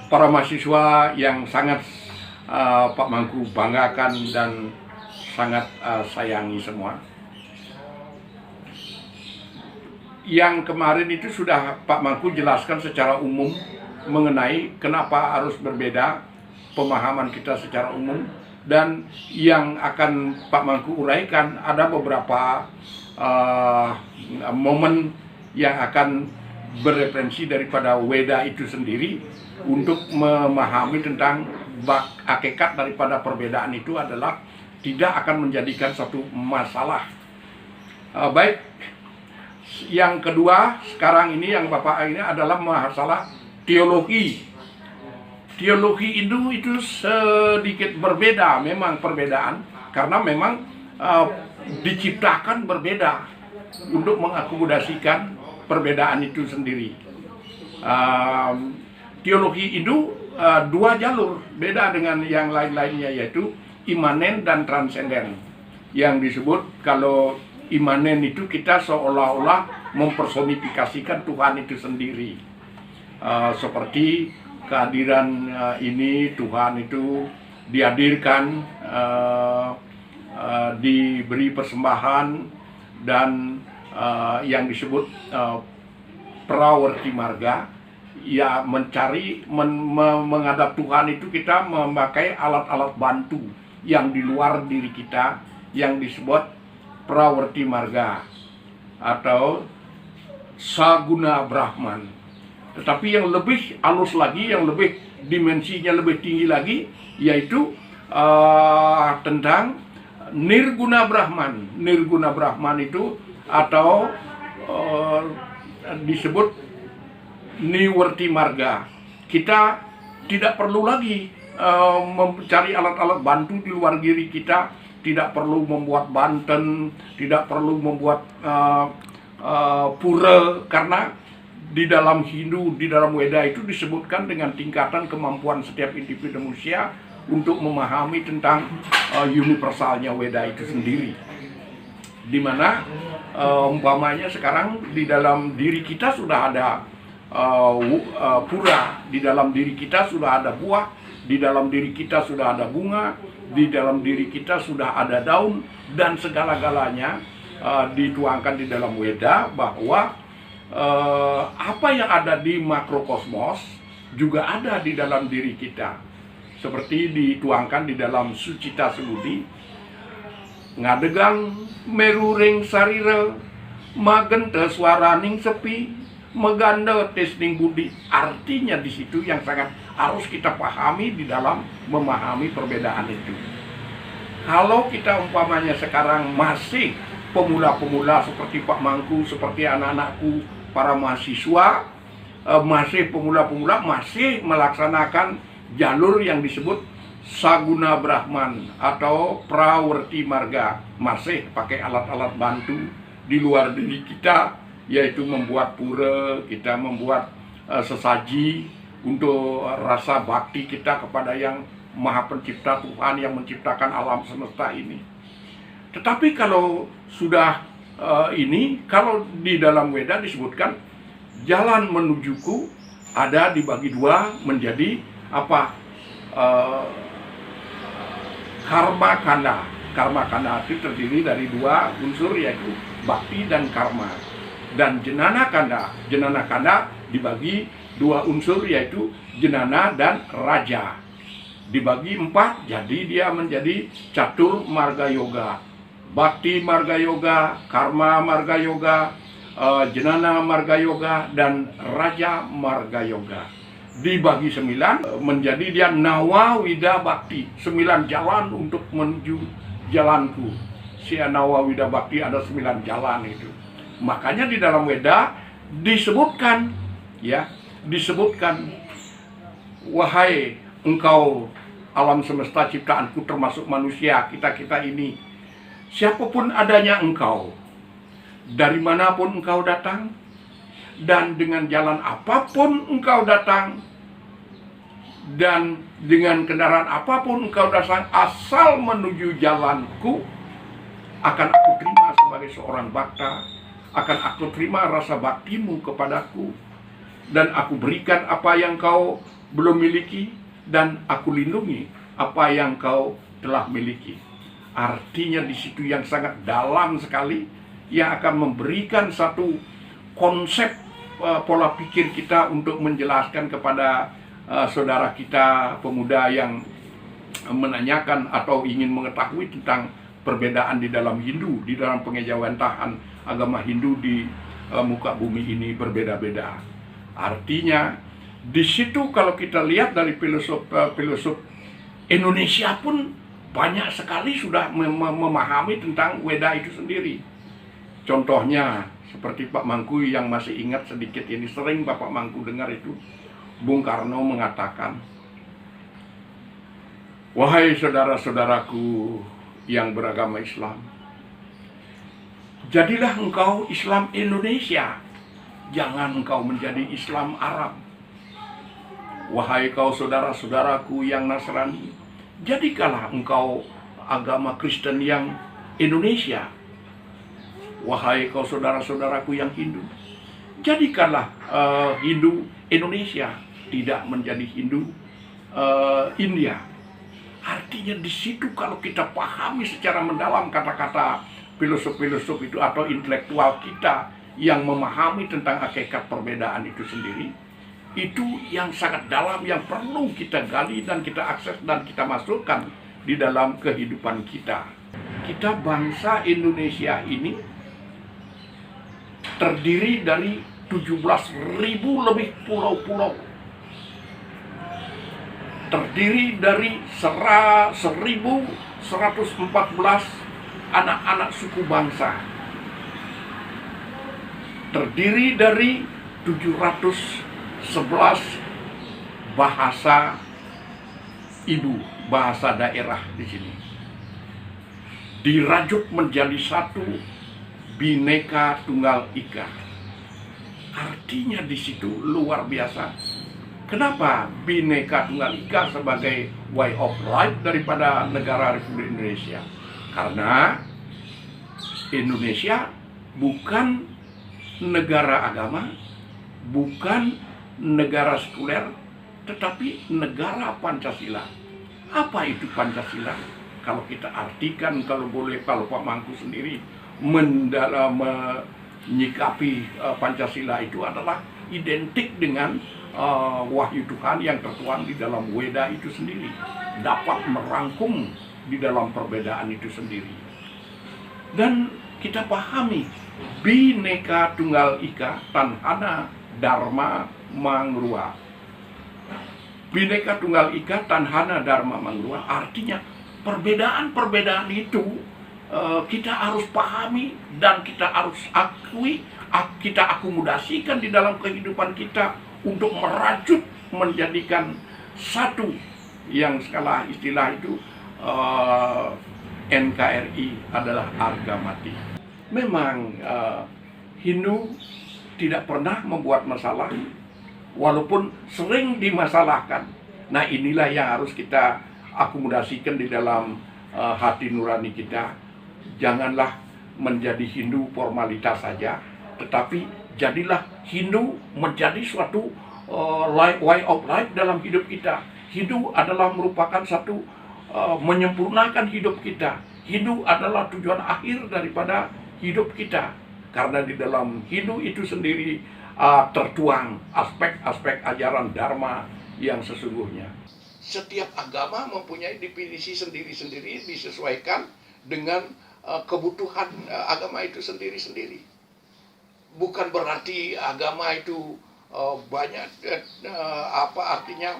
para mahasiswa yang sangat Pak Mangku banggakan dan sangat sayangi semua. Yang kemarin itu sudah Pak Mangku jelaskan secara umum mengenai kenapa harus berbeda pemahaman kita secara umum, dan yang akan Pak Mangku uraikan ada beberapa momen yang akan bereferensi daripada Weda itu sendiri untuk memahami tentang hakikat daripada perbedaan itu adalah tidak akan menjadikan satu masalah. Baik, yang kedua sekarang ini yang Bapak ini adalah masalah teologi. Teologi Hindu itu sedikit berbeda, memang perbedaan karena memang diciptakan berbeda untuk mengakomodasikan perbedaan itu sendiri. Teologi Hindu dua jalur, beda dengan yang lain-lainnya, yaitu imanen dan transenden. Yang disebut kalau imanen itu kita seolah-olah mempersonifikasikan Tuhan itu sendiri. Seperti kehadiran ini Tuhan itu dihadirkan, diberi persembahan, dan yang disebut prawerti marga, ya mencari menghadap Tuhan itu kita memakai alat-alat bantu yang di luar diri kita yang disebut prawerti marga atau saguna Brahman. Tetapi yang lebih halus lagi, yang lebih dimensinya lebih tinggi lagi, yaitu tentang nirguna Brahman. Nirguna Brahman itu atau disebut niwerti marga. Kita tidak perlu lagi mencari alat-alat bantu di luar diri kita, tidak perlu membuat banten, tidak perlu membuat pura, karena di dalam Hindu, di dalam Weda itu disebutkan dengan tingkatan kemampuan setiap individu manusia untuk memahami tentang universalnya Weda itu sendiri. Dimana umpamanya sekarang di dalam diri kita sudah ada pura, di dalam diri kita sudah ada buah, di dalam diri kita sudah ada bunga, di dalam diri kita sudah ada daun, dan segala-galanya dituangkan di dalam Weda bahwa apa yang ada di makrokosmos juga ada di dalam diri kita, seperti dituangkan di dalam Sucita Semudi, ngadegang meruring sarira magenta swaraning sepi meganda tesning budi. Artinya di situ yang sangat harus kita pahami di dalam memahami perbedaan itu. Kalau kita umpamanya sekarang masih pemula-pemula seperti Pak Mangku, seperti anak-anakku, para mahasiswa, masih pemula-pemula, masih melaksanakan jalur yang disebut saguna Brahman atau prawerti marga, masih pakai alat-alat bantu di luar diri kita, yaitu membuat pura, kita membuat sesaji untuk rasa bakti kita kepada yang Maha Pencipta, Tuhan yang menciptakan alam semesta ini. Tetapi kalau sudah kalau di dalam Weda disebutkan jalan menujuku ada dibagi dua menjadi apa? Karma kanda. Karma kanda itu terdiri dari dua unsur, yaitu bakti dan karma. Dan jenana kanda dibagi dua unsur, yaitu jenana dan raja. Dibagi empat, jadi dia menjadi catur marga yoga. Bakti marga yoga, karma marga yoga, jenana marga yoga, dan raja marga yoga. Dibagi 9 menjadi dia nawa wida bakti, 9 jalan untuk menuju jalanku. Si nawa wida bakti ada 9 jalan itu. Makanya di dalam Weda disebutkan, ya, wahai engkau alam semesta ciptaanku termasuk manusia, kita ini, siapapun adanya engkau, dari manapun engkau datang, dan dengan jalan apapun engkau datang, dan dengan kendaraan apapun engkau datang, asal menuju jalanku, akan aku terima sebagai seorang bakta, akan aku terima rasa baktimu kepadaku. dan aku berikan apa yang kau belum miliki, dan aku lindungi apa yang kau telah miliki. Artinya di situ yang sangat dalam sekali, yang akan memberikan satu konsep pola pikir kita untuk menjelaskan kepada saudara kita pemuda yang menanyakan atau ingin mengetahui tentang perbedaan di dalam Hindu, di dalam pengejauhantahan agama Hindu di muka bumi ini berbeda-beda. Artinya di situ kalau kita lihat dari filosof Indonesia pun banyak sekali sudah memahami tentang Weda itu sendiri. Contohnya seperti Pak Mangku yang masih ingat sedikit ini, sering Bapak Mangku dengar itu, Bung Karno mengatakan, "Wahai saudara-saudaraku yang beragama Islam, jadilah engkau Islam Indonesia, jangan engkau menjadi Islam Arab. Wahai kau saudara-saudaraku yang Nasrani, jadikanlah engkau agama Kristen yang Indonesia. Wahai kau saudara-saudaraku yang Hindu, jadikanlah Hindu Indonesia, tidak menjadi Hindu India." Artinya di situ kalau kita pahami secara mendalam kata-kata filosof-filosof itu atau intelektual kita yang memahami tentang hakikat perbedaan itu sendiri, itu yang sangat dalam yang perlu kita gali dan kita akses dan kita masukkan di dalam kehidupan kita. Kita bangsa Indonesia ini terdiri dari 17.000 lebih pulau-pulau. Terdiri dari 1.114 anak-anak suku bangsa. Terdiri dari 711 bahasa ibu, bahasa daerah di sini. Dirajut menjadi satu Bhinneka Tunggal Ika. Artinya di situ luar biasa. Kenapa Bhinneka Tunggal Ika sebagai way of life daripada negara Republik Indonesia? Karena Indonesia bukan negara agama, bukan negara sekuler, tetapi negara Pancasila. Apa itu Pancasila? Kalau kita artikan, kalau boleh, kalau Pak Mangku sendiri menyikapi Pancasila itu adalah identik dengan wahyu Tuhan yang tertuang di dalam Weda itu sendiri, dapat merangkum di dalam perbedaan itu sendiri. Dan kita pahami Bhinneka Tunggal Ika Tanhana Dharma Mangrua. Bhinneka Tunggal Ika Tanhana Dharma Mangrua artinya perbedaan-perbedaan itu kita harus pahami dan kita harus akui, kita akomodasikan di dalam kehidupan kita untuk merajut menjadikan satu yang skala istilah itu NKRI adalah harga mati. Memang Hindu tidak pernah membuat masalah, walaupun sering dimasalahkan. Nah, inilah yang harus kita akomodasikan di dalam hati nurani kita. Janganlah menjadi Hindu formalitas saja, tetapi jadilah Hindu menjadi suatu way of life dalam hidup kita. Hindu adalah merupakan satu menyempurnakan hidup kita. Hindu adalah tujuan akhir daripada hidup kita. Karena di dalam Hindu itu sendiri tertuang aspek-aspek ajaran Dharma yang sesungguhnya. Setiap agama mempunyai definisi sendiri-sendiri disesuaikan dengan kebutuhan agama itu sendiri-sendiri. Bukan berarti agama itu banyak apa artinya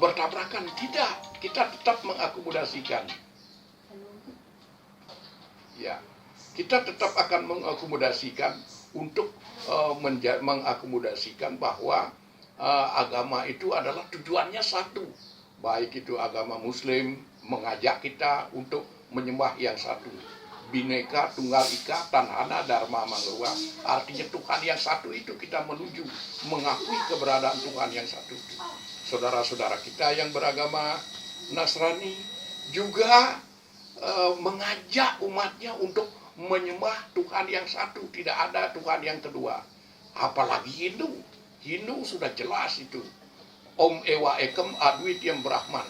bertabrakan. Tidak, kita tetap mengakomodasikan. Ya, kita tetap akan mengakomodasikan untuk mengakomodasikan bahwa agama itu adalah tujuannya satu. Baik itu agama Muslim mengajak kita untuk menyembah yang satu. Bhinneka Tunggal Ika Tanhana Dharma Mangrua, artinya Tuhan yang satu itu kita menuju mengakui keberadaan Tuhan yang satu itu. Saudara-saudara kita yang beragama Nasrani juga mengajak umatnya untuk menyembah Tuhan yang satu, tidak ada Tuhan yang kedua. Apalagi Hindu. Hindu sudah jelas itu. Om Ewa Ekem Adwityam Brahman.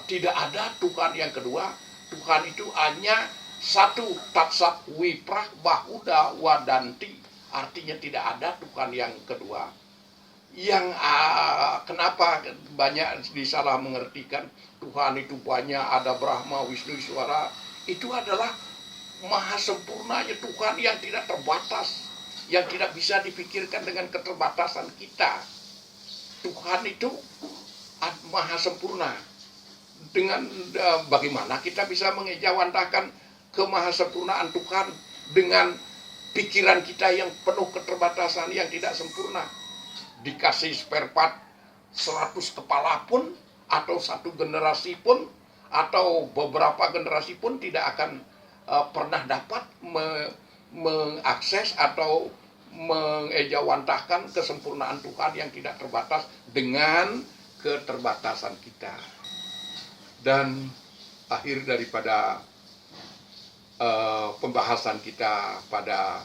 Tidak ada Tuhan yang kedua. Tuhan itu hanya satu, tatsat wiprah bahuda wadanti. Artinya tidak ada Tuhan yang kedua. Yang kenapa banyak disalah mengertikan Tuhan itu banyak, ada Brahma, Wisnu, Iswara. Itu adalah maha sempurnanya Tuhan yang tidak terbatas, yang tidak bisa dipikirkan dengan keterbatasan kita. Tuhan itu maha sempurna. Dengan bagaimana kita bisa mengejawantahkan kemahasempurnaan Tuhan dengan pikiran kita yang penuh keterbatasan, yang tidak sempurna. Dikasih spare part 100 kepala pun, atau satu generasi pun, atau beberapa generasi pun tidak akan pernah dapat mengakses atau mengejawantahkan kesempurnaan Tuhan yang tidak terbatas dengan keterbatasan kita. Dan akhir daripada pembahasan kita pada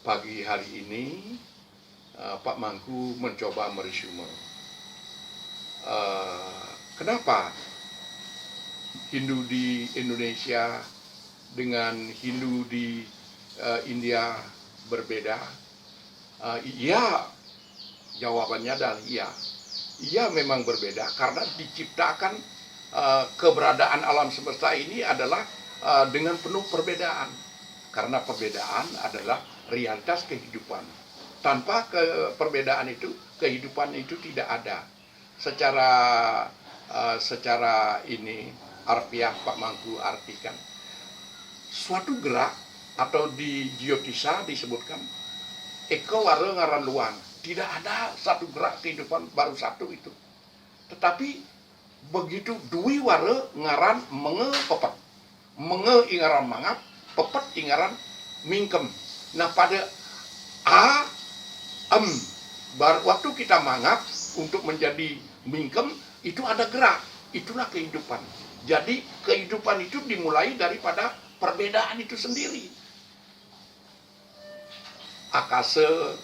pagi hari ini, Pak Mangku mencoba meresume kenapa Hindu di Indonesia dengan Hindu di India berbeda. Iya, jawabannya adalah iya. Iya memang berbeda karena diciptakan keberadaan alam semesta ini adalah dengan penuh perbedaan. Karena perbedaan adalah realitas kehidupan. Tanpa perbedaan itu, kehidupan itu tidak ada. Secara ini harfiah Pak Mangku artikan, suatu gerak atau di Jyotisa disebutkan eko waro ngaran luang. Tidak ada satu gerak kehidupan baru satu itu. Tetapi begitu dui waro ngaran menge pepet. Menge ingaran mangap, pepet ingaran mingkem. Nah pada waktu kita mangap untuk menjadi mingkem itu ada gerak. Itulah kehidupan. Jadi kehidupan itu dimulai daripada perbedaan itu sendiri. Akase,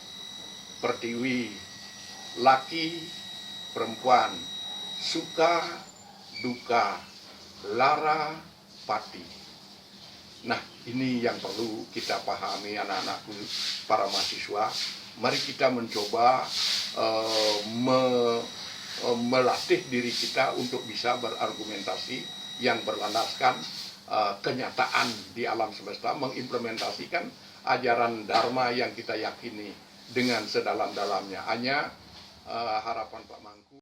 pertiwi, laki, perempuan, suka, duka, lara, pati. Nah, ini yang perlu kita pahami anak-anakku, para mahasiswa. Mari kita mencoba melatih diri kita untuk bisa berargumentasi yang berlandaskan kenyataan di alam semesta, mengimplementasikan ajaran Dharma yang kita yakini dengan sedalam-dalamnya. Hanya harapan Pak Mangku.